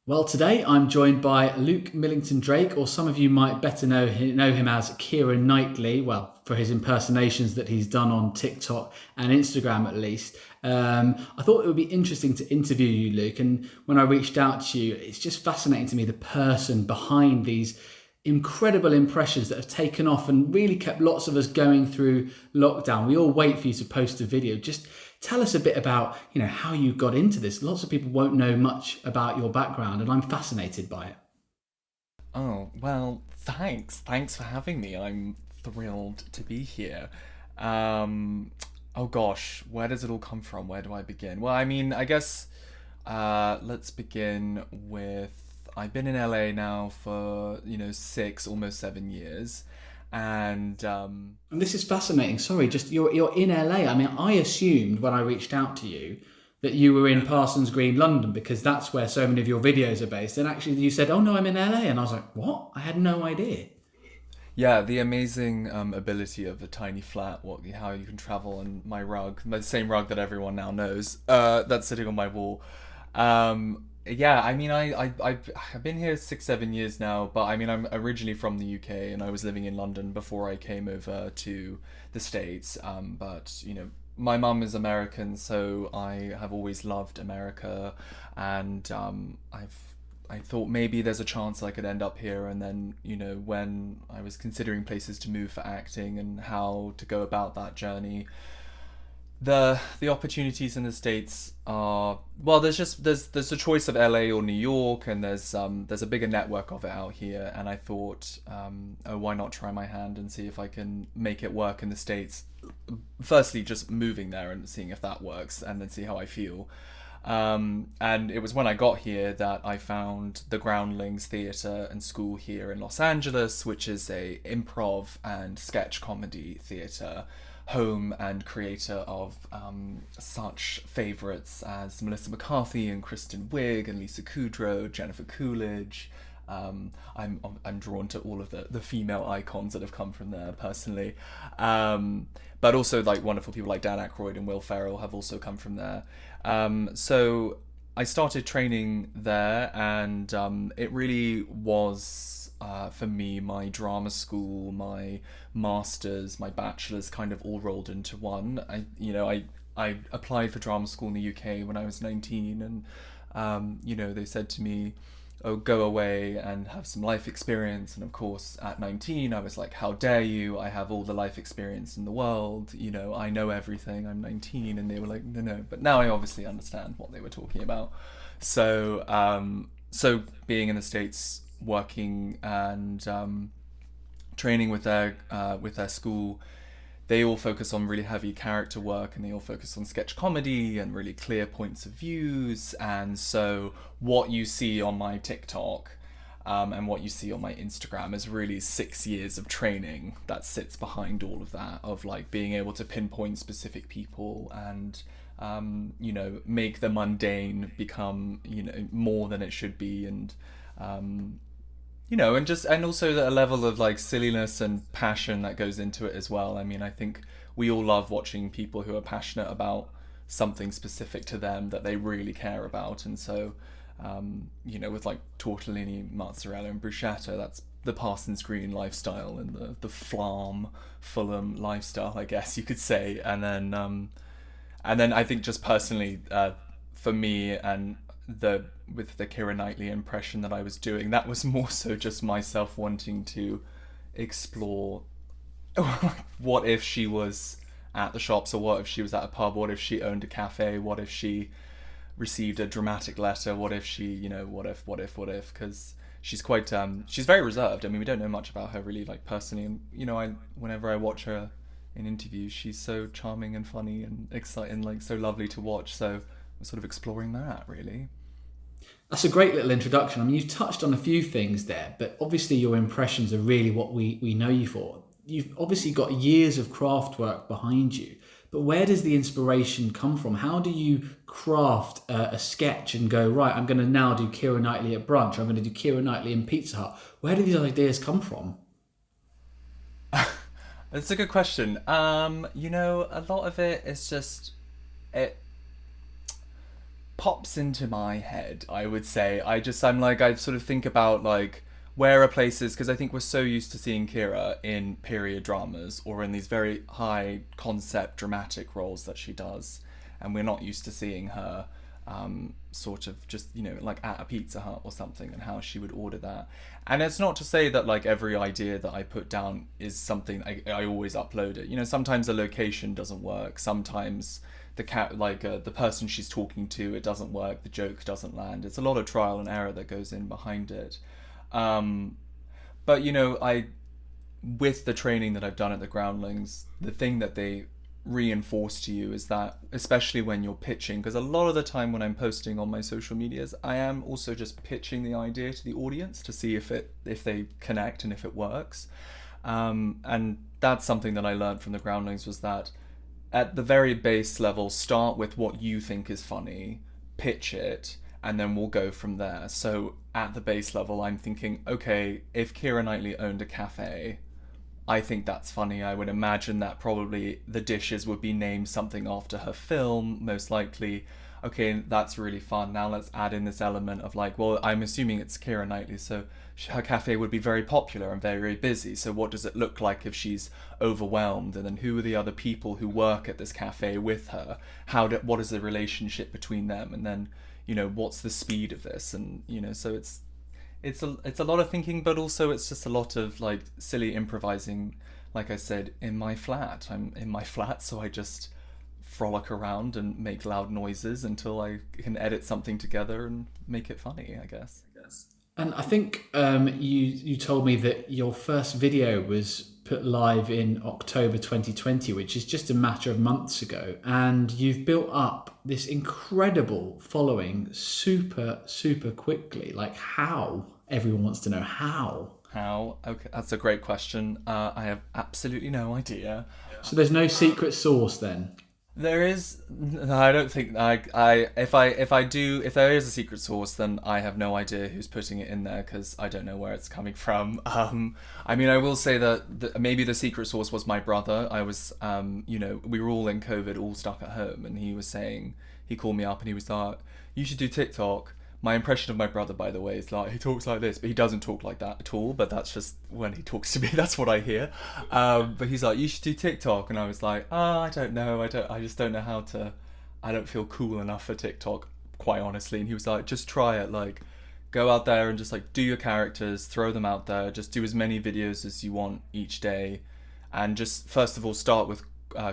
Well, today I'm joined by Luke Millington-Drake, or some of you might better know him as Keira Knightley. Well, for his impersonations that he's done on TikTok and Instagram, at least. I thought it would be interesting to interview you, Luke. And when I reached out to you, it's just fascinating to me the person behind these incredible impressions that have taken off and really kept lots of us going through lockdown. We all wait for you to post a video. Just tell us a bit about, how you got into this. Lots of people won't know much about your background, and I'm fascinated by it. Oh, well, thanks. Thanks for having me. I'm thrilled to be here. Um, oh gosh, where does it all come from? Where do I begin? Well, I mean, I guess let's begin with I've been in LA now for, 6, almost 7 years. And And this is fascinating. Sorry, just you're in LA. I mean, I assumed when I reached out to you that you were in Parsons Green, London, because that's where so many of your videos are based. And actually, you said, "Oh no, I'm in LA," and I was like, "What? I had no idea." yeah, the amazing ability of a tiny flat, how you can travel, and my rug, the same rug that everyone now knows, that's sitting on my wall. Yeah, I mean, I've been here 6, 7 years now, but I mean, I'm originally from the UK and I was living in London before I came over to the States. But my mum is American, so I have always loved America, and I thought maybe there's a chance I could end up here. And then, when I was considering places to move for acting and how to go about that journey, the opportunities in the States are, well, there's a choice of LA or New York, and there's a bigger network of it out here. And I thought, oh, why not try my hand and see if I can make it work in the States. Firstly, just moving there and seeing if that works, and then see how I feel. And it was when I got here that I found the Groundlings Theatre and School here in Los Angeles, which is a improv and sketch comedy theatre, home and creator of such favourites as Melissa McCarthy and Kristen Wiig and Lisa Kudrow, Jennifer Coolidge. I'm drawn to all of the female icons that have come from there personally, but also like wonderful people like Dan Aykroyd and Will Ferrell have also come from there. So I started training there, and it really was, for me, my drama school, my masters, my bachelors, kind of all rolled into one. I applied for drama school in the UK when I was 19, and they said to me, "Oh, go away and have some life experience." And of course, at 19, I was like, "How dare you? I have all the life experience in the world. I know everything. I'm 19." And they were like, "No, no." But now I obviously understand what they were talking about. So being in the States, working and training with their school, they all focus on really heavy character work, and they all focus on sketch comedy and really clear points of views. And so what you see on my TikTok, and what you see on my Instagram is really 6 years of training that sits behind all of that, of like being able to pinpoint specific people and make the mundane become more than it should be. And and also a level of like silliness and passion that goes into it as well. I mean, I think we all love watching people who are passionate about something specific to them that they really care about. And so, with like tortellini, mozzarella, and bruschetta, that's the Parsons Green lifestyle, and the Flam Fulham lifestyle, I guess you could say. And then I think just personally, for me, and with the Keira Knightley impression that I was doing, that was more so just myself wanting to explore what if she was at the shops, or what if she was at a pub, what if she owned a cafe, what if she received a dramatic letter, what if she, what if, because she's very reserved. I mean, we don't know much about her really, like, personally, and whenever I watch her in interviews, she's so charming and funny and exciting, like so lovely to watch. So we're sort of exploring that, really. That's a great little introduction. I mean, you've touched on a few things there, but obviously your impressions are really what we know you for. You've obviously got years of craft work behind you, but where does the inspiration come from? How do you craft a sketch and go, right, I'm going to now do Keira Knightley at brunch, or I'm going to do Keira Knightley in Pizza Hut? Where do these ideas come from? That's a good question. A lot of it is just it pops into my head, I would say. I sort of think about like where are places, because I think we're so used to seeing Keira in period dramas or in these very high concept dramatic roles that she does, and we're not used to seeing her sort of just, you know, like at a Pizza Hut or something, and how she would order that. And it's not to say that like every idea that I put down is something I always upload it. You know, sometimes a location doesn't work, sometimes the person she's talking to, it doesn't work, the joke doesn't land. It's a lot of trial and error that goes in behind it. But you know, with the training that I've done at the Groundlings, the thing that they reinforce to you is that, especially when you're pitching, because a lot of the time when I'm posting on my social medias, I am also just pitching the idea to the audience to see if they connect and if it works. And that's something that I learned from the Groundlings, was that at the very base level, start with what you think is funny, pitch it, and then we'll go from there. So at the base level, I'm thinking, okay, if Keira Knightley owned a cafe, I think that's funny. I would imagine that probably the dishes would be named something after her film, most likely. Okay, that's really fun. Now let's add in this element of like, well, I'm assuming it's Keira Knightley, so her cafe would be very popular and very, very busy. So what does it look like if she's overwhelmed? And then who are the other people who work at this cafe with her? What is the relationship between them? And then, you know, what's the speed of this? And, you know, so it's a lot of thinking, but also it's just a lot of like silly improvising. Like I said, I'm in my flat, so I just frolic around and make loud noises until I can edit something together and make it funny, I guess. And I think you told me that your first video was put live in October 2020, which is just a matter of months ago. And you've built up this incredible following super, super quickly. Like how? Everyone wants to know how. How? Okay, that's a great question. I have absolutely no idea. So there's no secret sauce then? There is. I don't think. If there is a secret sauce, then I have no idea who's putting it in there, because I don't know where it's coming from. I mean, I will say that maybe the secret sauce was my brother. I was, you know, we were all in COVID, all stuck at home, and he called me up and he was like, "You should do TikTok." My impression of my brother, by the way, is like, he talks like this, but he doesn't talk like that at all. But that's just when he talks to me, that's what I hear. But he's like, "You should do TikTok." And I was like, I don't know. I just don't know how to, I don't feel cool enough for TikTok, quite honestly. And he was like, "Just try it. Like, go out there and just like do your characters, throw them out there. Just do as many videos as you want each day. And just, first of all, start with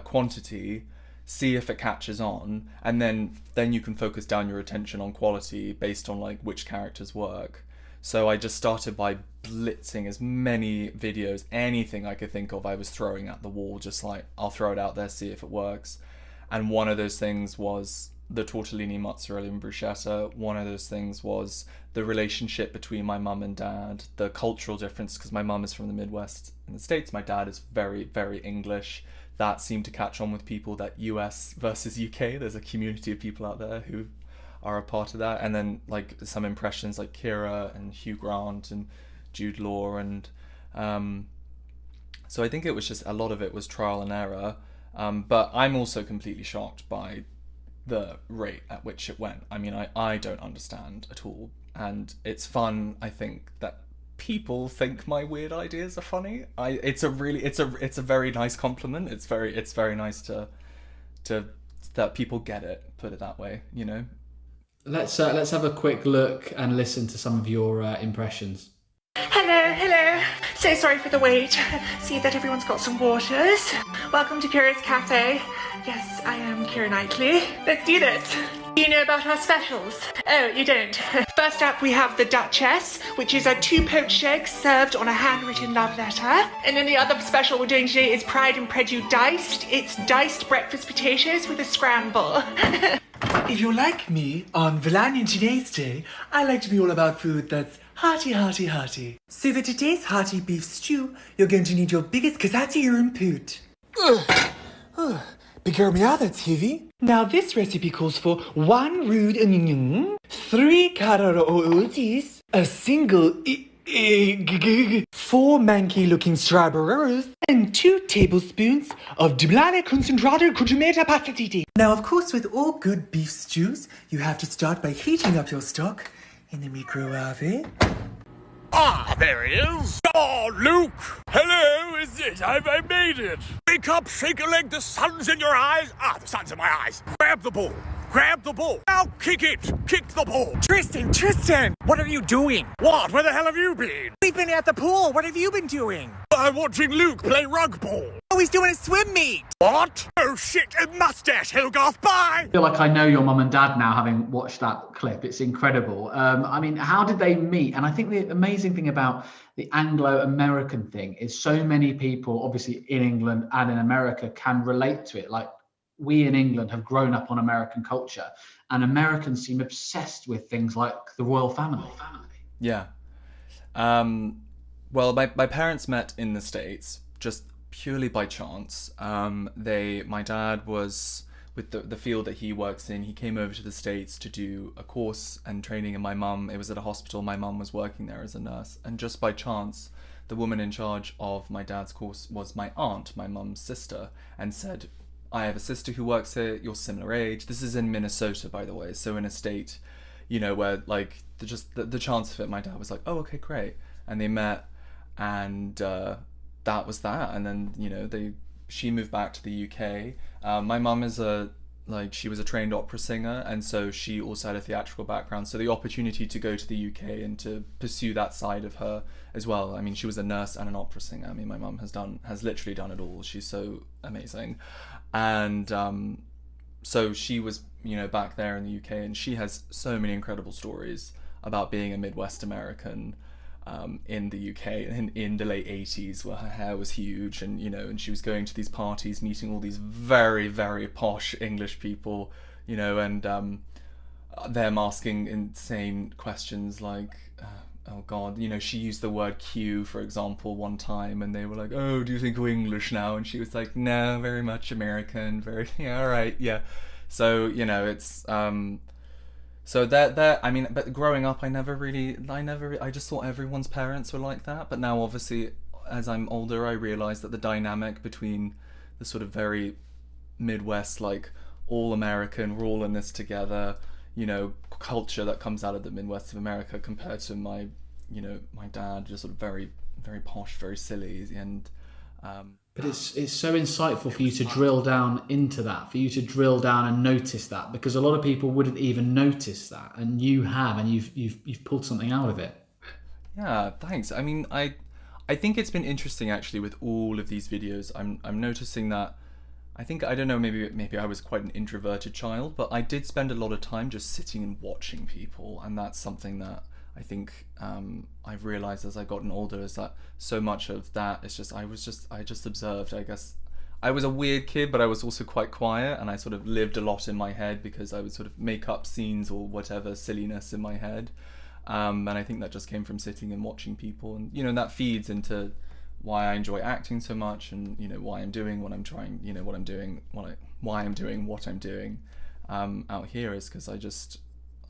quantity, see if it catches on, and then you can focus down your attention on quality based on like which characters work." So I just started by blitzing as many videos, anything I could think of, I was throwing at the wall, just like, I'll throw it out there, see if it works. And one of those things was the tortellini, mozzarella and bruschetta. One of those things was the relationship between my mum and dad, the cultural difference, because my mum is from the Midwest in the States, my dad is very, very English. That seemed to catch on with people, that US versus UK. There's a community of people out there who are a part of that. And then like some impressions like Keira and Hugh Grant and Jude Law. And so I think it was just, a lot of it was trial and error. But I'm also completely shocked by the rate at which it went. I mean, I don't understand at all. And it's fun, I think, that people think my weird ideas are funny. It's a very nice compliment. It's very nice to that people get it, put it that way, you know. Let's have a quick look and listen to some of your impressions. Hello. So sorry for the wait. See that everyone's got some waters. Welcome to Keira's Cafe. Yes, I am Keira Knightley. Let's do this. Do you know about our specials? Oh, you don't? First up, we have the Duchess, which is a 2 poached eggs served on a handwritten love letter. And then the other special we're doing today is Pride and Prejudice Diced. It's diced breakfast potatoes with a scramble. If you're like me, on Valentine's Day, I like to be all about food that's hearty. So for today's hearty beef stew, you're going to need your biggest quesadilla input. Bigger me out, that's heavy. Now this recipe calls for 1 rude onion, 3 carrot oils, a single 4 manky-looking strawberries and 2 tablespoons of dublane concentrato crudimeta passatiti. Now, of course, with all good beef stews, you have to start by heating up your stock in the microwave. Ah, there he is. Oh, Luke. Hello, is it? I made it. Wake up, shake a leg. The sun's in your eyes. Ah, the sun's in my eyes. Grab the ball. Grab the ball. Now kick it. Kick the ball. Tristan, what are you doing? What? Where the hell have you been? We've been at the pool. What have you been doing? I'm watching Luke play rug ball. Oh, he's doing a swim meet. What? Oh, shit. A mustache, Hilgarth. Bye. I feel like I know your mum and dad now, having watched that clip. It's incredible. I mean, how did they meet? And I think the amazing thing about the Anglo-American thing is so many people, obviously in England and in America, can relate to it. Like, we in England have grown up on American culture, and Americans seem obsessed with things like the royal family. Yeah. Well, my parents met in the States just purely by chance. My dad was with the field that he works in. He came over to the States to do a course and training, and my mum, it was at a hospital. My mum was working there as a nurse, and just by chance, the woman in charge of my dad's course was my aunt, my mum's sister, and said, I have a sister who works here, you're similar age. This is in Minnesota, by the way, so in a state, you know, where like the chance of it, my dad was like, oh, okay, great. And they met, and that was that. And then, you know, she moved back to the UK. My mum is she was a trained opera singer, and so she also had a theatrical background. So the opportunity to go to the UK and to pursue that side of her as well. I mean, she was a nurse and an opera singer. I mean, my mum has literally done it all. She's so amazing. And so she was, you know, back there in the UK, and she has so many incredible stories about being a Midwest American in the UK in the late 80s, where her hair was huge, and, you know, and she was going to these parties, meeting all these very, very posh English people, you know, and them asking insane questions like, oh God, you know, she used the word Q, for example, one time, and they were like, oh, do you think we're English now? And she was like, no, very much American, very, yeah, all right, yeah. So, you know, it's, so that I mean, but growing up, I just thought everyone's parents were like that. But now, obviously, as I'm older, I realize that the dynamic between the sort of very Midwest, like all American, we're all in this together, you know, culture that comes out of the Midwest of America, compared to my dad, just sort of very, very posh, very silly, and but it's so insightful for you to drill down into that, for you to drill down and notice that, because a lot of people wouldn't even notice that, and you have, and you've pulled something out of it. Yeah, thanks. I mean, I think it's been interesting actually with all of these videos. I'm noticing that I don't know, maybe I was quite an introverted child, but I did spend a lot of time just sitting and watching people, and that's something that I think I've realized as I've gotten older, is that so much of that is just I just observed. I guess I was a weird kid, but I was also quite quiet, and I sort of lived a lot in my head because I would sort of make up scenes or whatever silliness in my head, and I think that just came from sitting and watching people, and, you know, that feeds into why I enjoy acting so much, and, you know, why I'm doing what I'm trying, you know, why I'm doing what I'm doing out here, is because I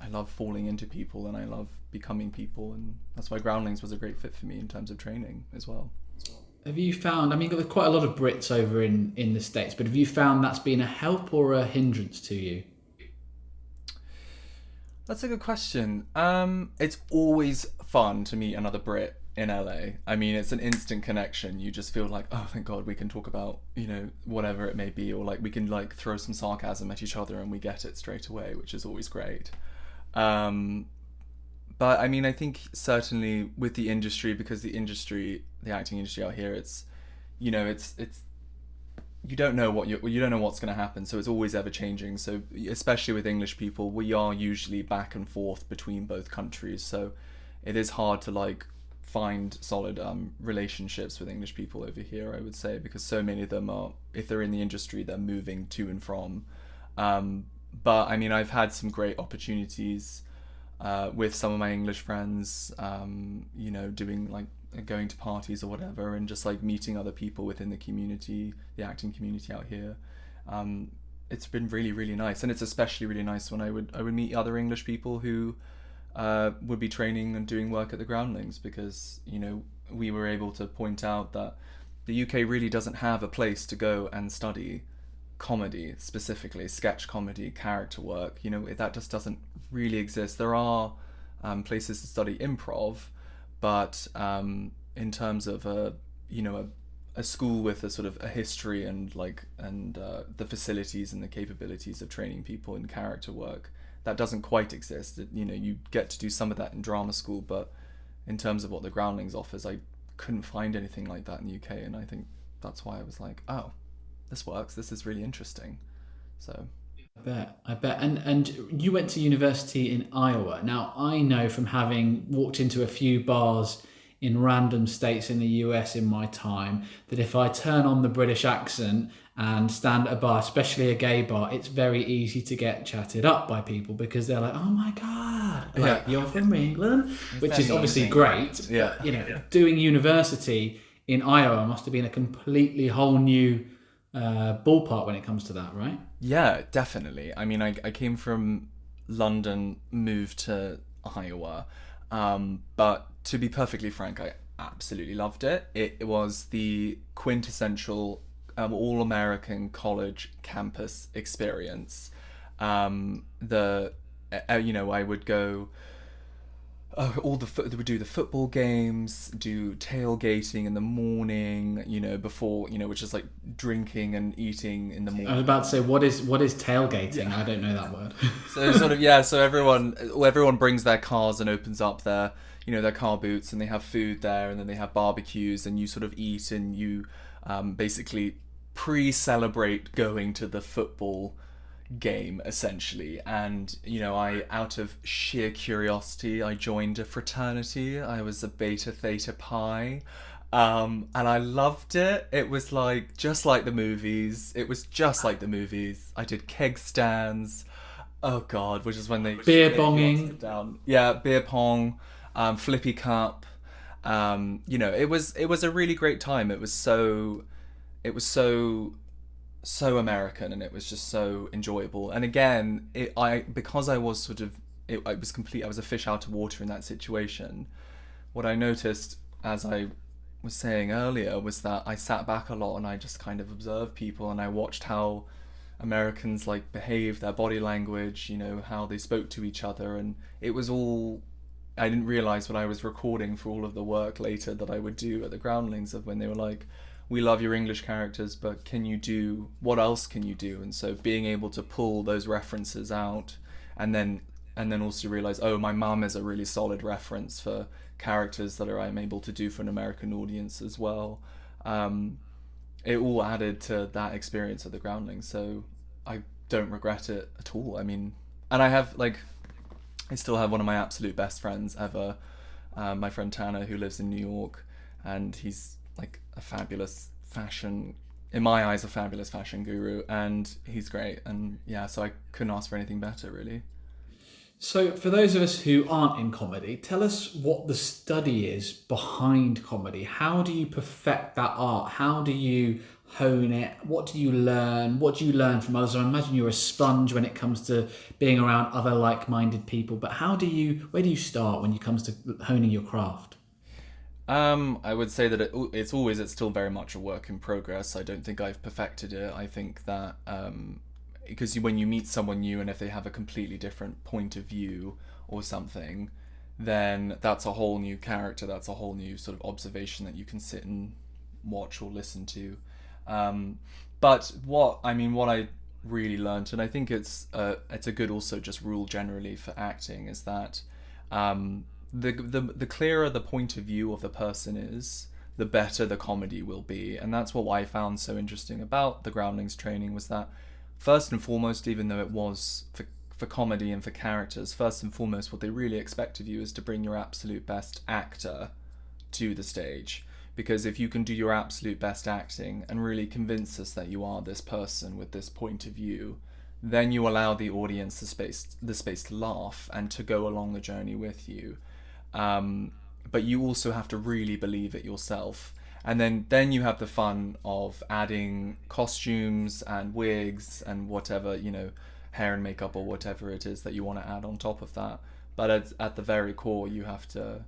love falling into people, and I love becoming people, and that's why Groundlings was a great fit for me in terms of training as well. Have you found, I mean, there's quite a lot of Brits over in the States, but have you found that's been a help or a hindrance to you? That's a good question. It's always fun to meet another Brit in LA. I mean, it's an instant connection. You just feel like, oh, thank God we can talk about, you know, whatever it may be, or like we can like throw some sarcasm at each other and we get it straight away, which is always great. But I mean, I think certainly with the industry, because the acting industry out here, it's, you know, it's you don't know what's going to happen, so it's always ever changing. So especially with English people, we are usually back and forth between both countries, so it is hard to like find solid relationships with English people over here, I would say, because so many of them are, if they're in the industry, they're moving to and from. But I mean, I've had some great opportunities with some of my English friends, you know, doing like going to parties or whatever, and just like meeting other people within the community, the acting community out here. It's been really, really nice, and it's especially really nice when I would meet other English people who would be training and doing work at the Groundlings, because we were able to point out that the UK really doesn't have a place to go and study comedy, specifically sketch comedy, character work. That just doesn't really exist. There are places to study improv, but in terms of a school with a sort of a history and the facilities and the capabilities of training people in character work, that doesn't quite exist. You get to do some of that in drama school, but in terms of what the Groundlings offers, I couldn't find anything like that in the UK, and I think that's why I was like, oh, this works. This is really interesting. So I bet. And you went to university in Iowa. Now, I know from having walked into a few bars in random states in the US in my time, that if I turn on the British accent and stand at a bar, especially a gay bar, it's very easy to get chatted up by people, because they're like, oh my God, like, you're from England, which is obviously great. Yeah. But, doing university in Iowa must have been a completely whole new ballpark when it comes to that, right? Yeah, definitely. I mean, I came from London, moved to Iowa, but to be perfectly frank, I absolutely loved it. It was the quintessential all-American college campus experience. I would go they would do the football games, do tailgating in the morning, before, which is like drinking and eating in the morning. I was about to say, what is tailgating? Yeah. I don't know that word. So sort of, yeah, so everyone brings their cars and opens up their car boots, and they have food there, and then they have barbecues, and you sort of eat, and you basically pre-celebrate going to the football game, essentially. And I, out of sheer curiosity, I joined a fraternity. I was a Beta Theta Pi, and I loved it. It was like just like the movies. I did keg stands. Oh God, which is when they beer bonging down. Yeah, beer pong, flippy cup. It was a really great time. It was so American, and it was just so enjoyable. And again, I was a fish out of water in that situation. What I noticed, as I was saying earlier, was that I sat back a lot and I just kind of observed people, and I watched how Americans behave, their body language, how they spoke to each other, and it was all, I didn't realize what I was recording for all of the work later that I would do at the Groundlings, of when they were like, we love your English characters, but what else can you do? And so being able to pull those references out, and then also realize, oh, my mum is a really solid reference for characters that I'm able to do for an American audience as well. It all added to that experience at the Groundlings, so I don't regret it at all. I mean, and I still have one of my absolute best friends ever, my friend Tanner, who lives in New York, and he's a fabulous fashion guru, and he's great. And yeah, so I couldn't ask for anything better, really. So for those of us who aren't in comedy, tell us what the study is behind comedy. How do you perfect that art? How do you hone it? What do you learn? What do you learn from others? I imagine you're a sponge when it comes to being around other like-minded people, but where do you start when it comes to honing your craft? I would say that it's still very much a work in progress. I don't think I've perfected it. I think that because when you meet someone new, and if they have a completely different point of view or something, then that's a whole new character. That's a whole new sort of observation that you can sit and watch or listen to. But what I really learned, and I think it's a good also just rule generally for acting, is that the clearer the point of view of the person is, the better the comedy will be. And that's what I found so interesting about the Groundlings training, was that first and foremost, even though it was for comedy and for characters, first and foremost, what they really expect of you is to bring your absolute best actor to the stage. Because if you can do your absolute best acting and really convince us that you are this person with this point of view, then you allow the audience the space to laugh and to go along the journey with you. But you also have to really believe it yourself. And then you have the fun of adding costumes and wigs and whatever, hair and makeup or whatever it is that you want to add on top of that. But at the very core, you have to,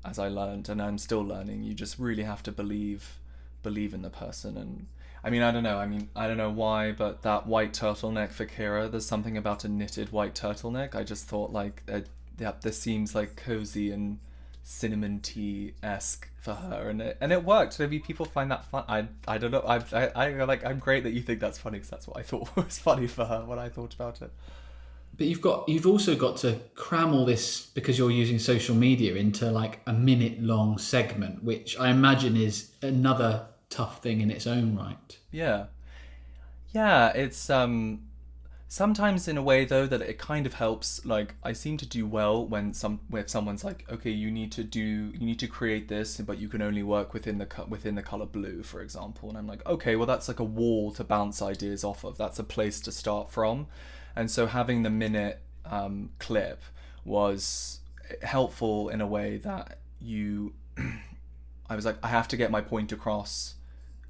as I learned, and I'm still learning, you just really have to believe in the person. And I mean, I don't know. I mean, I don't know why, but that white turtleneck for Keira, there's something about a knitted white turtleneck. I just thought like, yeah, this seems like cozy and cinnamon tea-esque for her, and it worked. Maybe people find that fun. I don't know. I'm great that you think that's funny, because that's what I thought was funny for her when I thought about it. But you've also got to cram all this, because you're using social media, into like a minute long segment, which I imagine is another tough thing in its own right. Yeah, it's sometimes in a way though that it kind of helps. Like, I seem to do well when someone's like, okay, you need to create this, but you can only work within the color blue, for example. And I'm like, okay, well, that's like a wall to bounce ideas off of. That's a place to start from. And so having the minute clip was helpful in a way that I was like, I have to get my point across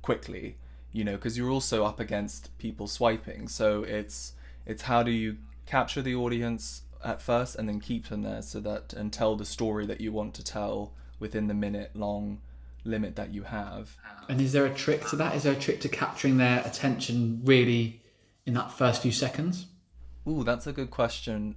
quickly, because you're also up against people swiping. So it's how do you capture the audience at first and then keep them there, and tell the story that you want to tell within the minute long limit that you have. And is there a trick to that? Is there a trick to capturing their attention really in that first few seconds? Ooh, that's a good question.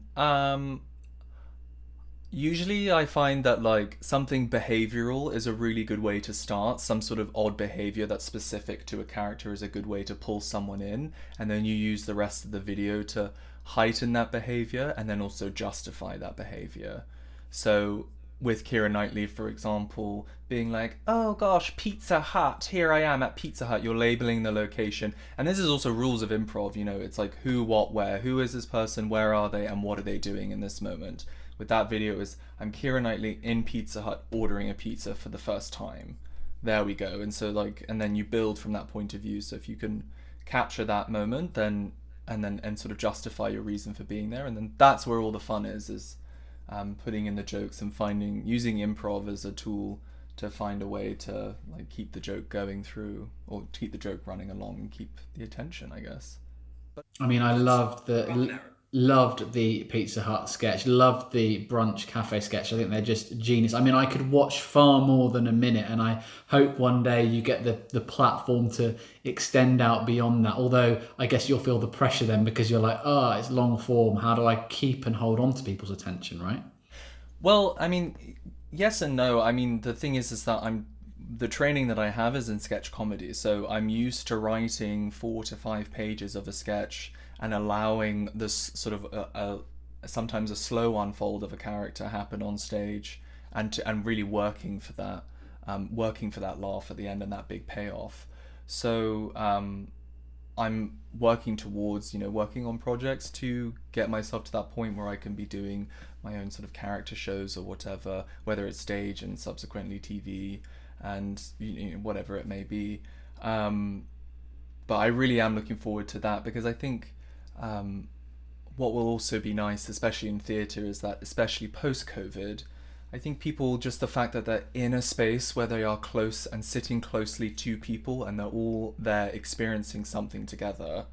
Usually I find that like something behavioral is a really good way to start. Some sort of odd behavior that's specific to a character is a good way to pull someone in, and then you use the rest of the video to heighten that behavior and then also justify that behavior. So with Keira Knightley, for example, being like, oh gosh, Pizza Hut, here I am at Pizza Hut, you're labeling the location. And this is also rules of improv, it's like who, what, where, who is this person, where are they, and what are they doing in this moment. With that video is, I'm Keira Knightley in Pizza Hut ordering a pizza for the first time. There we go. And so and then you build from that point of view. So if you can capture that moment, and sort of justify your reason for being there, and then that's where all the fun is putting in the jokes and using improv as a tool to find a way to like keep the joke going through, or keep the joke running along and keep the attention, I guess. I mean, I loved the Pizza Hut sketch, loved the brunch cafe sketch. I think they're just genius. I mean, I could watch far more than a minute, and I hope one day you get the platform to extend out beyond that. Although I guess you'll feel the pressure then, because you're like, it's long form. How do I keep and hold on to people's attention, right? Well, I mean, yes and no. I mean, the thing is that the training that I have is in sketch comedy, so I'm used to writing 4 to 5 pages of a sketch and allowing this sort of sometimes a slow unfold of a character happen on stage, and really working for that laugh at the end and that big payoff. So I'm working towards working on projects to get myself to that point where I can be doing my own sort of character shows or whatever, whether it's stage and subsequently TV and whatever it may be. But I really am looking forward to that, because I think what will also be nice, especially in theatre, is that, especially post-COVID, I think people, just the fact that they're in a space where they are close and sitting closely to people and they're all there experiencing something together,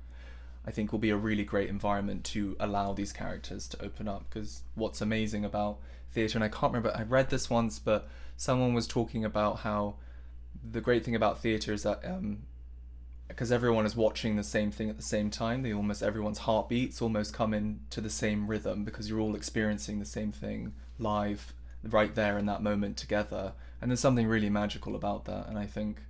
I think will be a really great environment to allow these characters to open up. Because what's amazing about theatre, and I can't remember, I read this once, but someone was talking about how the great thing about theatre is that because everyone is watching the same thing at the same time, everyone's heartbeats almost come into the same rhythm, because you're all experiencing the same thing live right there in that moment together. And there's something really magical about that. And I think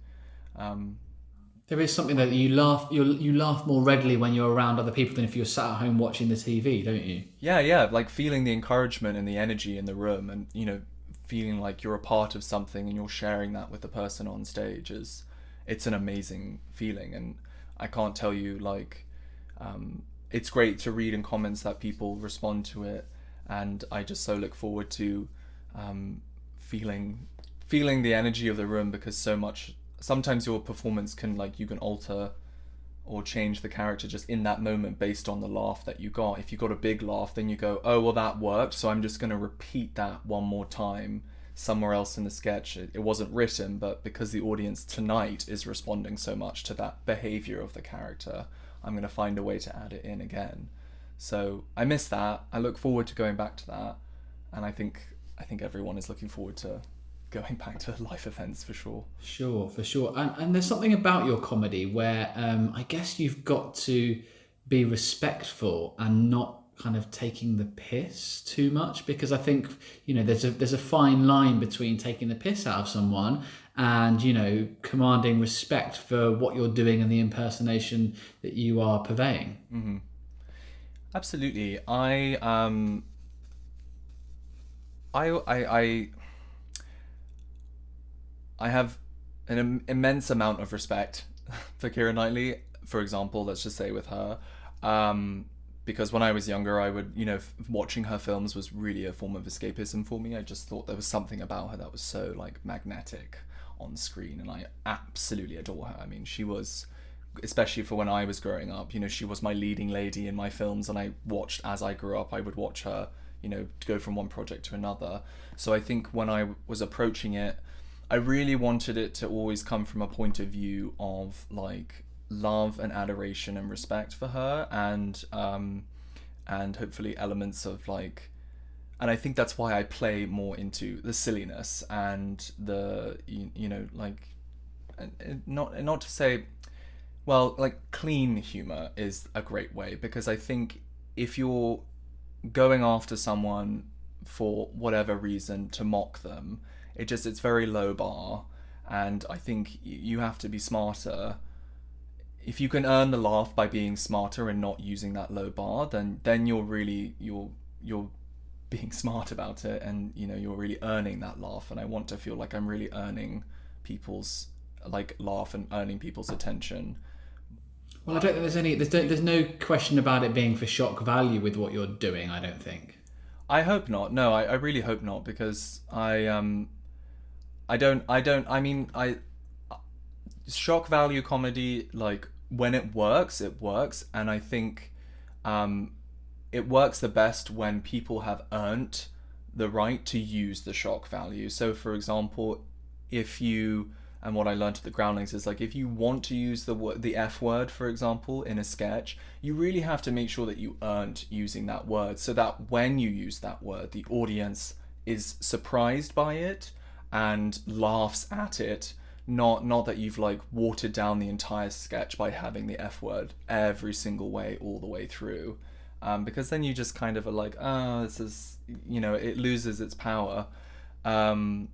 there is something that you laugh more readily when you're around other people than if you're sat at home watching the TV, don't you? Yeah, like feeling the encouragement and the energy in the room, and feeling like you're a part of something and you're sharing that with the person on stage it's an amazing feeling. And I can't tell you, like, it's great to read in comments that people respond to it, and I just so look forward to feeling the energy of the room, because sometimes your performance can, like, you can alter or change the character just in that moment based on the laugh that you got. If you got a big laugh, then you go, oh well, that worked, so I'm just going to repeat that one more time somewhere else in the sketch. It wasn't written, but because the audience tonight is responding so much to that behavior of the character, I'm going to find a way to add it in again. So I miss that. I look forward to going back to that, and I think everyone is looking forward to going back to live events for sure. Sure, for sure. And there's something about your comedy where I guess you've got to be respectful and not kind of taking the piss too much, because I think, you know, there's a fine line between taking the piss out of someone and, you know, commanding respect for what you're doing and the impersonation that you are purveying. Mm-hmm. Absolutely. I have an immense amount of respect for Keira Knightley, for example, let's just say with her. Because when I was younger, I would, you know, watching her films was really a form of escapism for me. I just thought there was something about her that was so, like, magnetic on screen, and I absolutely adore her. I mean, she was, especially for when I was growing up, you know, she was my leading lady in my films, and I watched, as I grew up, I would watch her, you know, go from one project to another. So I think when I was approaching it, I really wanted it to always come from a point of view of, like, love and adoration and respect for her, and hopefully elements of, like, and I think that's why I play more into the silliness and the, you know, like, not to say, well, like, clean humor is a great way, because I think if you're going after someone for whatever reason to mock them, it's very low bar, and I think you have to be smarter. If you can earn the laugh by being smarter and not using that low bar, then you're being smart about it, and, you know, you're really earning that laugh. And I want to feel like I'm really earning people's, like, laugh and earning people's attention. Well, I don't think there's no question about it being for shock value with what you're doing, I don't think. I hope not. No, I really hope not, because shock value comedy, like, when it works, and I think it works the best when people have earned the right to use the shock value. So, for example, and what I learned at the Groundlings is, like, if you want to use the F word, for example, in a sketch, you really have to make sure that you earned using that word, so that when you use that word, the audience is surprised by it and laughs at it. Not that you've, like, watered down the entire sketch by having the F word every single way all the way through, because then you just kind of are like, this is, you know, it loses its power, and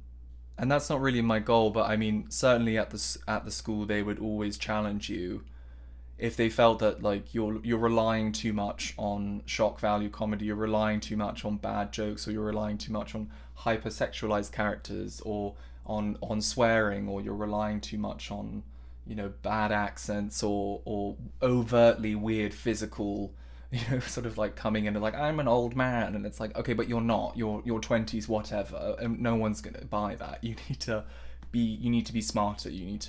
that's not really my goal. But I mean, certainly at the school, they would always challenge you if they felt that, like, you're relying too much on shock value comedy, you're relying too much on bad jokes, or you're relying too much on hypersexualized characters, or on swearing, or you're relying too much on, you know, bad accents, or overtly weird physical, you know, sort of like coming in and like, I'm an old man, and it's like, okay, but you're not, you're 20s whatever, and no one's gonna buy that. You need to be smarter, you need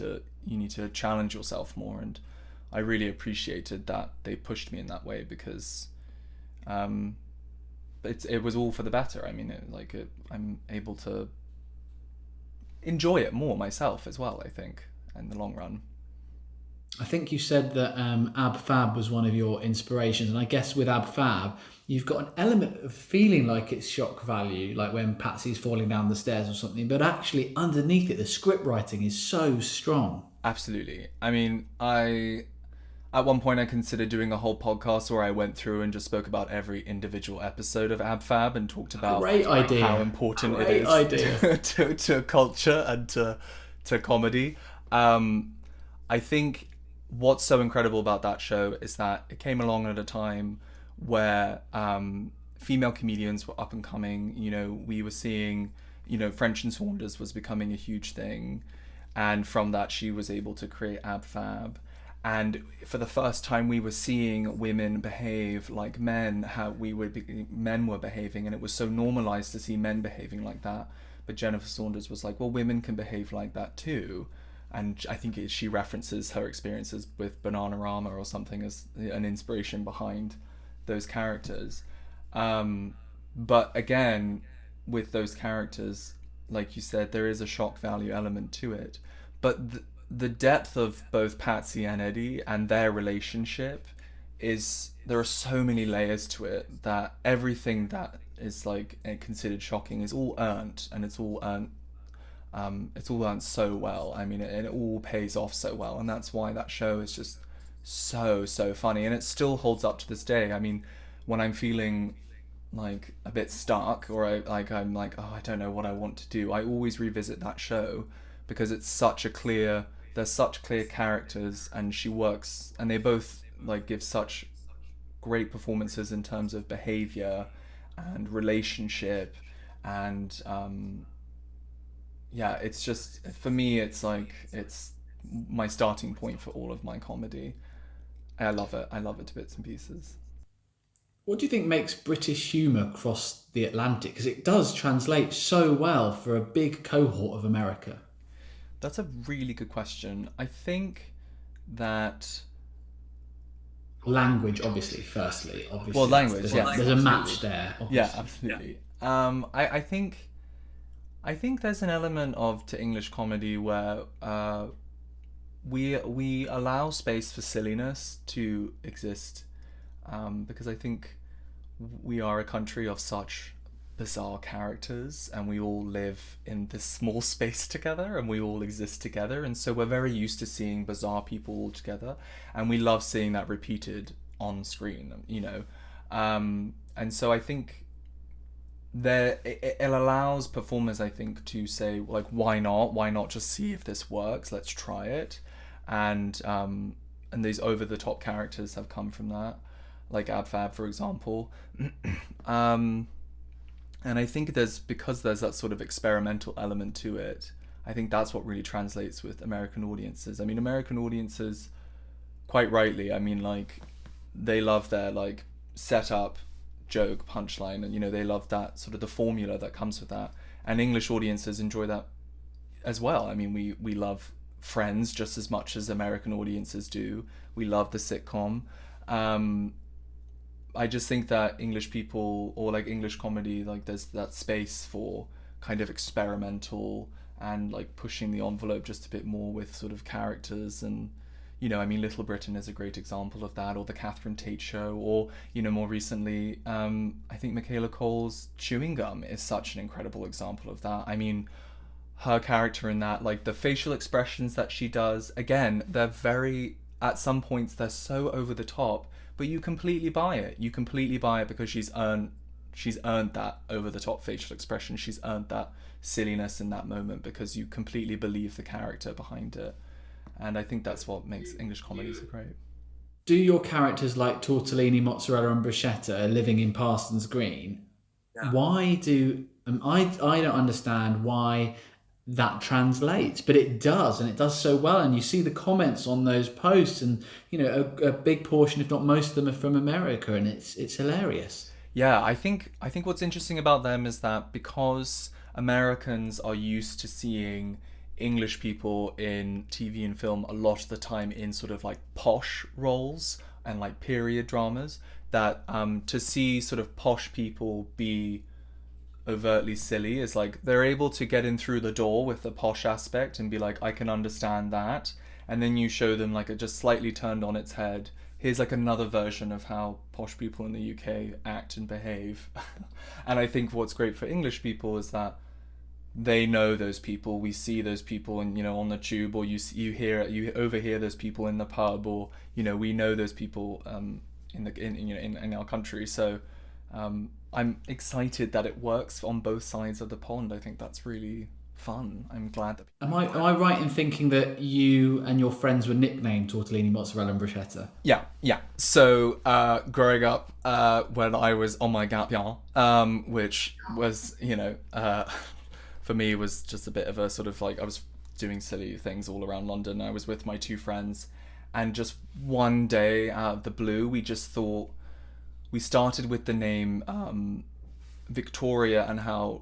to challenge yourself more. And I really appreciated that they pushed me in that way, because it was all for the better. I mean, I'm able to enjoy it more myself as well, I think, in the long run. I think you said that Ab Fab was one of your inspirations, and I guess with Ab Fab, you've got an element of feeling like it's shock value, like when Patsy's falling down the stairs or something, but actually underneath it, the script writing is so strong. Absolutely. I mean, at one point I considered doing a whole podcast where I went through and just spoke about every individual episode of Ab Fab and talked about how important it is to culture and to comedy. I think what's so incredible about that show is that it came along at a time where female comedians were up and coming. You know, we were seeing, you know, French and Saunders was becoming a huge thing, and from that she was able to create Ab Fab. And for the first time, we were seeing women behave like men, how men were behaving, and it was so normalized to see men behaving like that. But Jennifer Saunders was like, well, women can behave like that too. And I think she references her experiences with Bananarama or something as an inspiration behind those characters. But again, with those characters, like you said, there is a shock value element to it. But the depth of both Patsy and Eddie and their relationship there are so many layers to it that everything that is like considered shocking is all earned, and it's all earned so well. I mean, it all pays off so well, and that's why that show is just so funny, and it still holds up to this day. I mean, when I'm feeling like a bit stuck, or I'm like, oh, I don't know what I want to do, I always revisit that show because there's such clear characters, and she works, and they both like give such great performances in terms of behavior and relationship, and yeah, it's just, for me, it's like, it's my starting point for all of my comedy. I love it to bits and pieces. What do you think makes British humour cross the Atlantic? Because it does translate so well for a big cohort of America. That's a really good question. I think that language, obviously, firstly. Well, language, there's, yeah. There's a match there, obviously. Yeah, absolutely. Yeah. I think there's an element to English comedy where we allow space for silliness to exist, because I think we are a country of such bizarre characters, and we all live in this small space together, and we all exist together, and so we're very used to seeing bizarre people all together, and we love seeing that repeated on screen, you know. And so I think it allows performers, I think, to say, like, why not just see if this works, let's try it. And these over the top characters have come from that, like Ab Fab, for example. And I think because there's that sort of experimental element to it, I think that's what really translates with American audiences. I mean, American audiences, quite rightly, I mean, like, they love their, like, setup, joke, punchline, and, you know, they love that sort of the formula that comes with that. And English audiences enjoy that as well. I mean, we love Friends just as much as American audiences do. We love the sitcom. I just think that English people, or like English comedy, like there's that space for kind of experimental and like pushing the envelope just a bit more with sort of characters. And, you know, I mean, Little Britain is a great example of that, or the Catherine Tate Show, or, you know, more recently, I think Michaela Cole's Chewing Gum is such an incredible example of that. I mean, her character in that, like the facial expressions that she does, again, they're very, at some points, they're so over the top, but you completely buy it. You completely buy it because she's earned that over the top facial expression. She's earned that silliness in that moment because you completely believe the character behind it. And I think that's what makes English comedy so great. Do your characters like tortellini, mozzarella and bruschetta living in Parsons Green? Yeah. Why do... I don't understand why that translates, but it does, and it does so well. And you see the comments on those posts, and, you know, a big portion, if not most of them, are from America, and it's hilarious. Yeah, I think what's interesting about them is that because Americans are used to seeing English people in TV and film a lot of the time in sort of like posh roles and like period dramas, that to see sort of posh people be overtly silly is like, they're able to get in through the door with the posh aspect and be like, I can understand that. And then you show them like it just slightly turned on its head. Here's like another version of how posh people in the UK act and behave. And I think what's great for English people is that they know those people. We see those people, and, you know, on the tube, or you overhear those people in the pub, or, you know, we know those people in our country. So I'm excited that it works on both sides of the pond. I think that's really fun. I'm glad that... Am I right in thinking that you and your friends were nicknamed tortellini, mozzarella and bruschetta? Yeah. So growing up, when I was on my gap year, which was, you know, for me was just a bit of a sort of like, I was doing silly things all around London. I was with my two friends, and just one day out of the blue, we just thought... We started with the name Victoria, and how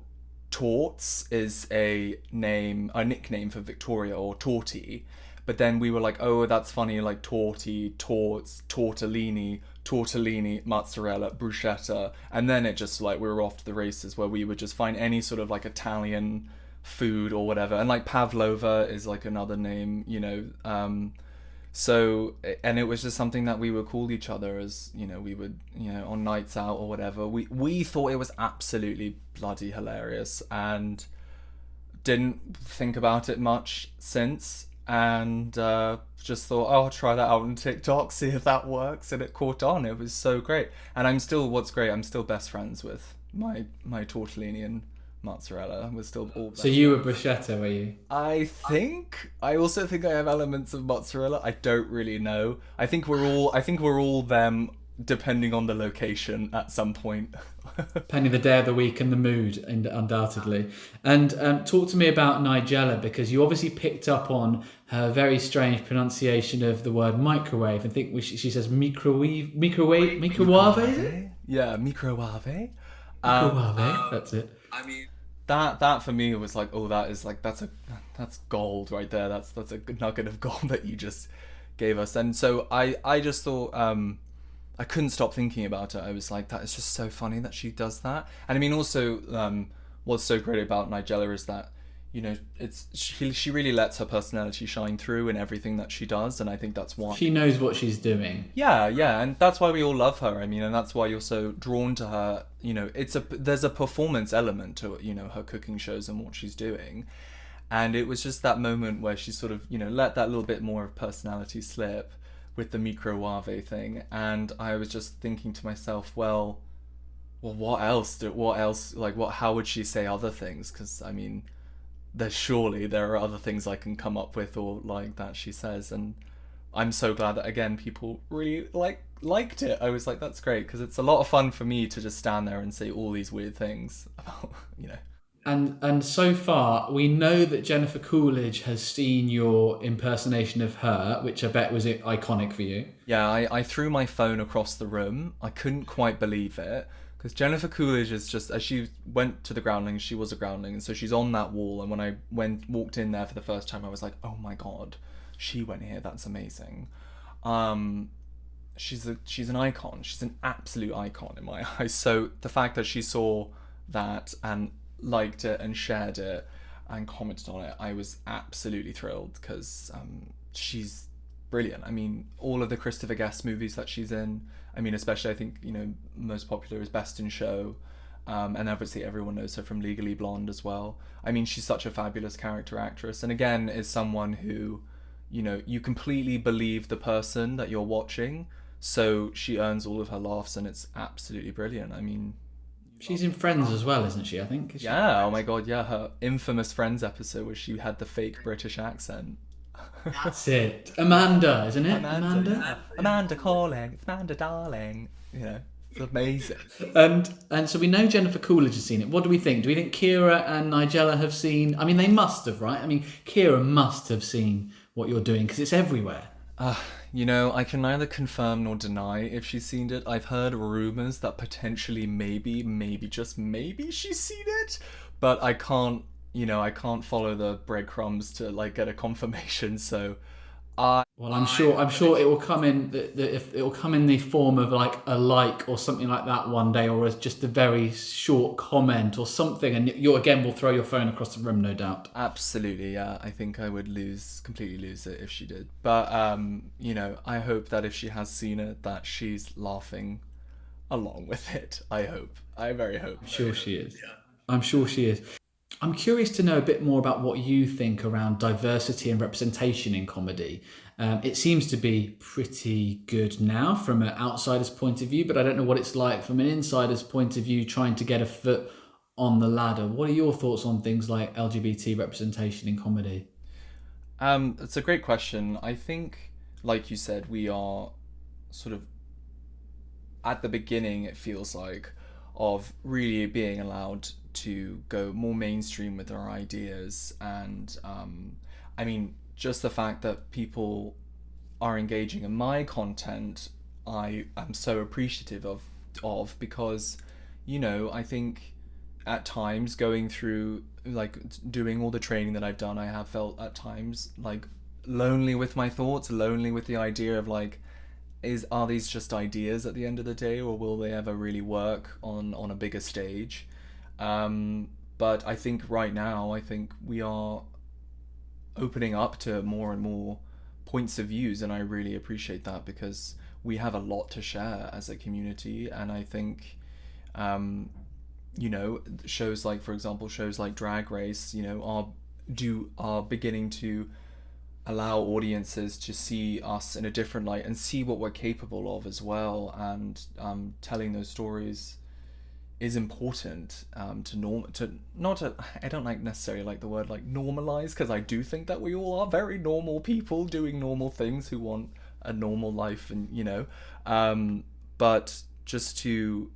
Torts is a nickname for Victoria, or Torty. But then we were like, oh, that's funny, like Torty, Torts, Tortellini, mozzarella, bruschetta. And then it just like, we were off to the races, where we would just find any sort of like Italian food or whatever. And like Pavlova is like another name, you know. So, and it was just something that we would call each other as, we would, on nights out or whatever. We thought it was absolutely bloody hilarious and didn't think about it much since. And just thought, oh, I'll try that out on TikTok, see if that works. And it caught on. It was so great. And I'm still best friends with my tortellini and mozzarella. We're still all best. So you were bruschetta, were you? I also think I have elements of mozzarella. I don't really know. I think we're all them, depending on the location at some point. Depending the day of the week and the mood, and undoubtedly. And talk to me about Nigella, because you obviously picked up on her very strange pronunciation of the word microwave. I think she says microwave, is it? Yeah, microwave. Microwave, that's it. I mean, that for me was like, oh, that's gold right there. That's a nugget of gold that you just gave us. And so I just thought, I couldn't stop thinking about it. I was like, that is just so funny that she does that. And I mean, also, what's so great about Nigella is that, she really lets her personality shine through in everything that she does, and I think that's why she knows what she's doing. Yeah, and that's why we all love her. I mean, and that's why you're so drawn to her. There's a performance element to her cooking shows and what she's doing, and it was just that moment where she sort of let that little bit more of personality slip with the microwave thing, and I was just thinking to myself, well, what else? How would she say other things? Because I mean, there are other things I can come up with or like that she says, and I'm so glad that again people really liked it. I was like, that's great, because it's a lot of fun for me to just stand there and say all these weird things about And so far, we know that Jennifer Coolidge has seen your impersonation of her, which I bet was iconic for you. Yeah, I threw my phone across the room. I couldn't quite believe it, because Jennifer Coolidge is just, as she went to the Groundlings, she was a Groundling, and so she's on that wall, and when I walked in there for the first time, I was like, oh my god, she went here, that's amazing. She's an icon. She's an absolute icon in my eyes. So the fact that she saw that and liked it and shared it and commented on it, I was absolutely thrilled, because she's brilliant. I mean, all of the Christopher Guest movies that she's in, I mean, especially I think most popular is Best in Show, and obviously everyone knows her from Legally Blonde as well. I mean, she's such a fabulous character actress, and again is someone who you completely believe the person that you're watching, so she earns all of her laughs, and it's absolutely brilliant. I mean, she's in Friends as well, isn't she? I think. Yeah. Oh my god. Yeah. Her infamous Friends episode where she had the fake British accent. That's it. Amanda, isn't it? Amanda calling. It's Amanda, darling. It's amazing. And so we know Jennifer Coolidge has seen it. What do we think? Do we think Keira and Nigella have seen? I mean, they must have, right? I mean, Keira must have seen what you're doing, because it's everywhere. I can neither confirm nor deny if she's seen it. I've heard rumours that potentially maybe just maybe she's seen it, but I can't follow the breadcrumbs to get a confirmation. So I'm sure it will come in. If it will come in the form of a like or something like that one day, or as just a very short comment or something, and you again will throw your phone across the room, no doubt. Absolutely, yeah. I think I would completely lose it if she did. But I hope that if she has seen it, that she's laughing along with it. I hope. I very hope. I'm sure she is. Yeah. I'm sure she is. I'm curious to know a bit more about what you think around diversity and representation in comedy. It seems to be pretty good now from an outsider's point of view, but I don't know what it's like from an insider's point of view trying to get a foot on the ladder. What are your thoughts on things like LGBT representation in comedy? It's a great question. I think, like you said, we are sort of at the beginning, it feels like, of really being allowed to go more mainstream with our ideas. And I mean, just the fact that people are engaging in my content, I am so appreciative of because I think at times going through doing all the training that I've done, I have felt at times lonely with my thoughts, lonely with the idea of are these just ideas at the end of the day, or will they ever really work on a bigger stage? But I think right now, we are opening up to more and more points of views, and I really appreciate that because we have a lot to share as a community. And I think shows like, for example, shows like Drag Race, are beginning to allow audiences to see us in a different light and see what we're capable of as well. And telling those stories is important I don't necessarily like the word like normalize, because I do think that we all are very normal people doing normal things who want a normal life, and but just to,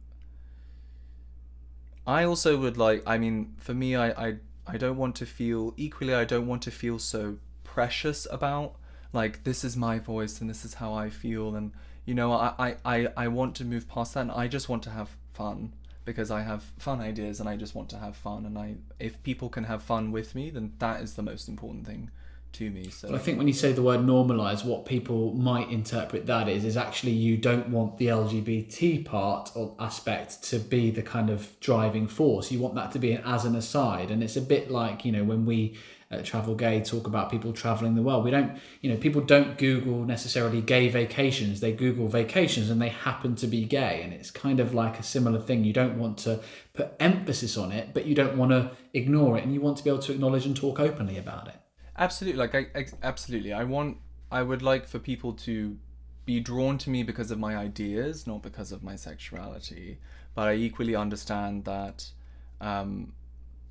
I also would like, I mean, for me, I don't want to feel, equally I don't want to feel so precious about like, this is my voice and this is how I feel, and I want to move past that, and I just want to have fun because I have fun ideas and I just want to have fun, and if people can have fun with me, then that is the most important thing to me. So I think when you say the word normalize, what people might interpret that is actually you don't want the LGBT part or aspect to be the kind of driving force. You want that to be as an aside, and it's a bit like, when we at Travel Gay talk about people traveling the world. We don't, people don't Google necessarily gay vacations. They Google vacations and they happen to be gay. And it's kind of like a similar thing. You don't want to put emphasis on it, but you don't want to ignore it. And you want to be able to acknowledge and talk openly about it. Absolutely. Absolutely. I would like for people to be drawn to me because of my ideas, not because of my sexuality. But I equally understand that,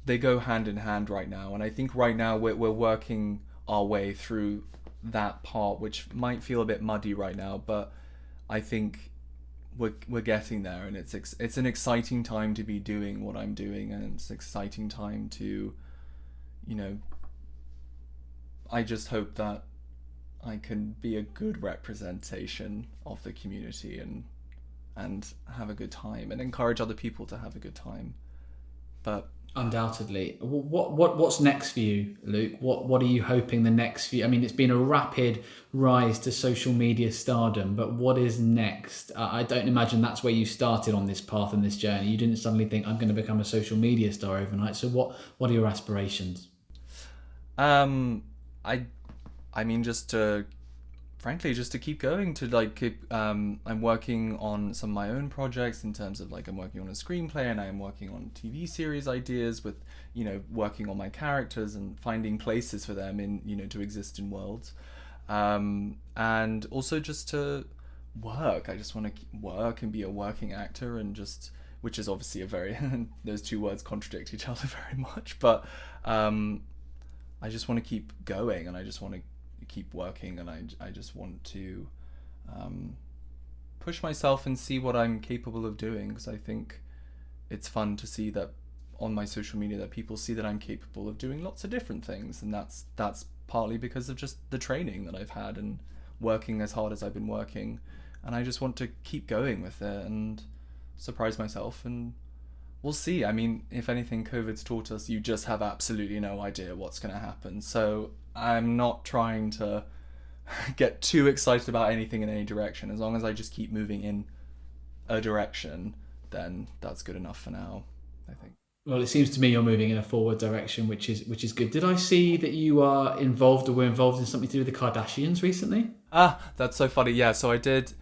they go hand in hand right now, and I think right now we're working our way through that part, which might feel a bit muddy right now, but I think we're getting there, and it's an exciting time to be doing what I'm doing, and it's an exciting time to, I just hope that I can be a good representation of the community and have a good time and encourage other people to have a good time. But undoubtedly, what's next for you, Luke? What are you hoping the next few? I mean, it's been a rapid rise to social media stardom, but what is next? I don't imagine that's where you started on this path and this journey. You didn't suddenly think, I'm going to become a social media star overnight. So what are your aspirations? I mean, just to keep going, I'm working on some of my own projects in terms of I'm working on a screenplay, and I am working on TV series ideas with, working on my characters and finding places for them in, to exist in worlds. And also just to work. I just want to work and be a working actor, and which is obviously a very, those two words contradict each other very much, but I just want to keep going, and I just want to keep working, and I just want to push myself and see what I'm capable of doing, because I think it's fun to see that on my social media that people see that I'm capable of doing lots of different things, and that's partly because of just the training that I've had and working as hard as I've been working, and I just want to keep going with it and surprise myself, and we'll see. I mean, if anything, COVID's taught us you just have absolutely no idea what's going to happen. So I'm not trying to get too excited about anything in any direction. As long as I just keep moving in a direction, then that's good enough for now, I think. Well, it seems to me you're moving in a forward direction, which is good. Did I see that you are involved or were involved in something to do with the Kardashians recently? That's so funny. Yeah, so I did.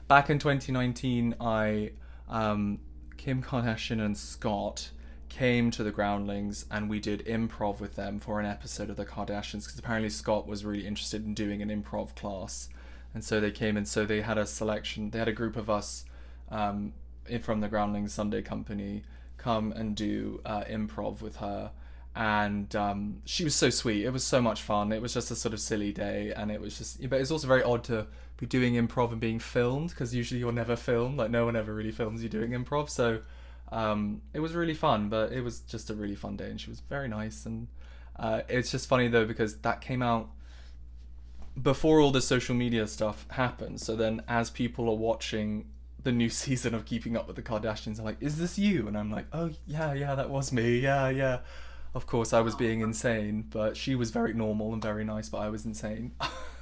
Back in 2019, Kim Kardashian and Scott came to the Groundlings, and we did improv with them for an episode of the Kardashians, because apparently Scott was really interested in doing an improv class, and so they came, and so they had a group of us from the Groundlings Sunday Company come and do improv with her, and she was so sweet. It was so much fun. It was just a sort of silly day, and but it's also very odd to be doing improv and being filmed, because usually you're never filmed, no one ever really films you doing improv, so it was really fun, but it was just a really fun day, and she was very nice. And it's just funny though, because that came out before all the social media stuff happened, so then as people are watching the new season of Keeping Up with the Kardashians, I'm like, is this you? And I'm like, oh yeah, that was me, yeah. Of course I was being insane, but she was very normal and very nice, but I was insane.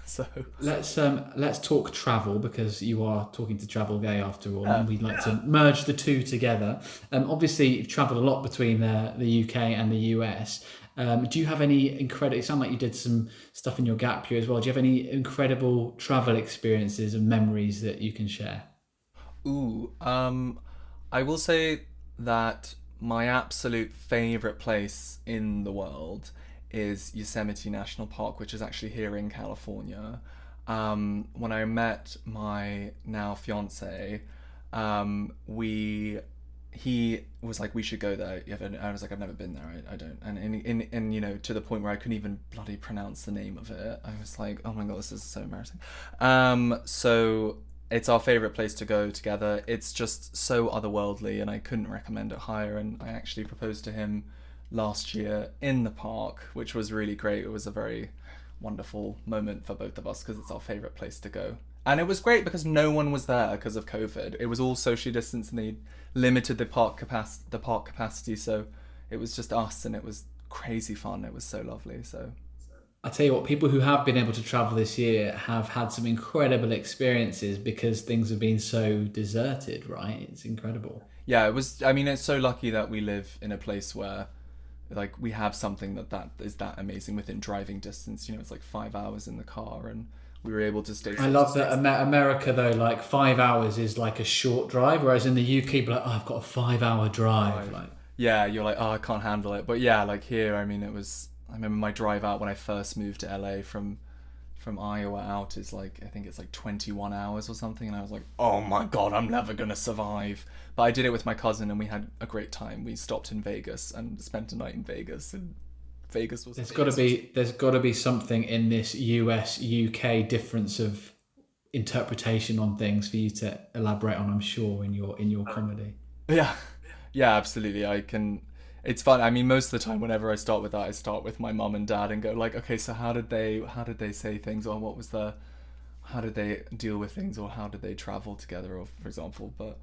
So let's talk travel, because you are talking to Travel Gay after all, and we'd like to merge the two together. Obviously, you've travelled a lot between the UK and the US. Do you have any incredible? It sounded like you did some stuff in your gap year as well. Do you have any incredible travel experiences and memories that you can share? Ooh, I will say that my absolute favorite place in the world is Yosemite National Park, which is actually here in California. When I met my now fiance, he was like, we should go there. I was like, I've never been there. I don't. And you know, to the point where I couldn't even bloody pronounce the name of it. I was like, oh my God, this is so embarrassing. So it's our favorite place to go together. It's just so otherworldly, and I couldn't recommend it higher. And I actually proposed to him last year in the park, which was really great. It was a very wonderful moment for both of us because it's our favorite place to go. And it was great because no one was there because of COVID. It was all socially distanced, and they limited the park capacity. So it was just us, and it was crazy fun. It was so lovely. So I tell you what, people who have been able to travel this year have had some incredible experiences because things have been so deserted, right? It's incredible. Yeah, it was. I mean, it's so lucky that we live in a place where, like, we have something that is that amazing within driving distance. You know, it's like 5 hours in the car, and we were able to stay. I love that America, though, like 5 hours is like a short drive, whereas in the UK, like, oh, I've got a 5 hour drive. Like, yeah, you're like, oh, I can't handle it. But yeah, like here, I mean, I remember my drive out when I first moved to LA from Iowa out is like, I think it's like 21 hours or something, and I was like, oh my God, I'm never gonna survive. But I did it with my cousin, and we had a great time. We stopped in Vegas and spent a night in Vegas, and Vegas was. There's got to be something in this US UK difference of interpretation on things for you to elaborate on, I'm sure, in your comedy. Yeah, absolutely. It's fun. I mean, most of the time, whenever I start with that, I start with my mum and dad and go like, okay, so how did they say things, or how did they deal with things, or how did they travel together, or for example. But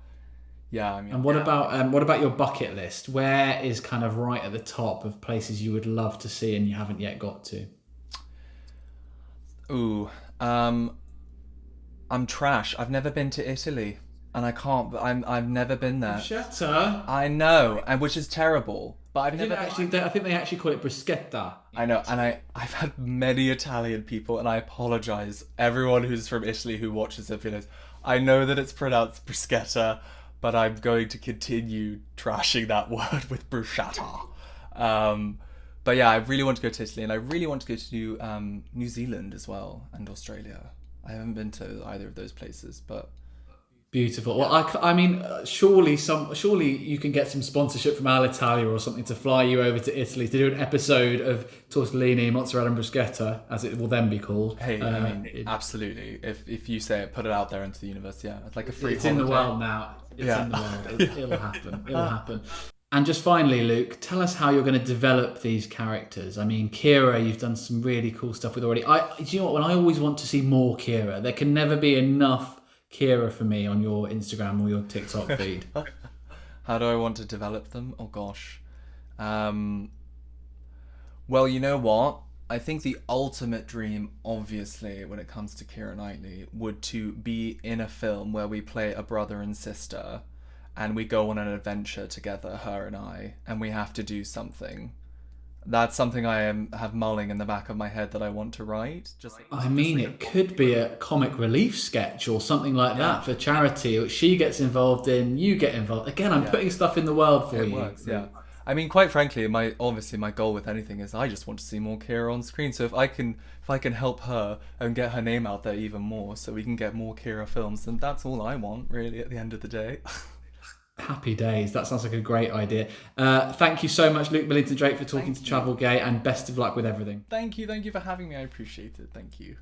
yeah, I mean. And what about your bucket list? Where is kind of right at the top of places you would love to see and you haven't yet got to? Ooh, I'm trash. I've never been to Italy. And I can't. I've never been there. Bruschetta. I know, and which is terrible. But I think they actually call it bruschetta. I know, and I've had many Italian people, and I apologize, everyone who's from Italy who watches the videos. I know that it's pronounced bruschetta, but I'm going to continue trashing that word with bruschetta. But yeah, I really want to go to Italy, and I really want to go to New Zealand as well, and Australia. I haven't been to either of those places, but. Beautiful. Well, I mean, surely you can get some sponsorship from Alitalia or something to fly you over to Italy to do an episode of tortellini, mozzarella and bruschetta, as it will then be called. Hey, I mean, absolutely. If you say it, put it out there into the universe. Yeah, it's like a free. It's holiday. in the world now. It's in the world. It'll happen. It'll happen. And just finally, Luke, tell us how you're going to develop these characters. I mean, Keira, you've done some really cool stuff with already. Do you know what? When I always want to see more Keira, there can never be enough Keira for me on your Instagram or your TikTok feed. How do I want to develop them? Oh gosh. Well, you know what? I think the ultimate dream, obviously, when it comes to Keira Knightley, would to be in a film where we play a brother and sister, and we go on an adventure together, her and I, and we have to do something. That's something I have mulling in the back of my head that I want to write. It could be a comic relief sketch or something like that for charity, which she gets involved in, you get involved. Again, I'm putting stuff in the world for you. It works, yeah. I mean, quite frankly, my goal with anything is I just want to see more Keira on screen. So if I can help her and get her name out there even more, so we can get more Keira films, then that's all I want, really, at the end of the day. Happy days. That sounds like a great idea. Thank you so much, Luke Millington-Drake, for talking to Travel Gay, and best of luck with everything. Thank you for having me. I appreciate it. Thank you.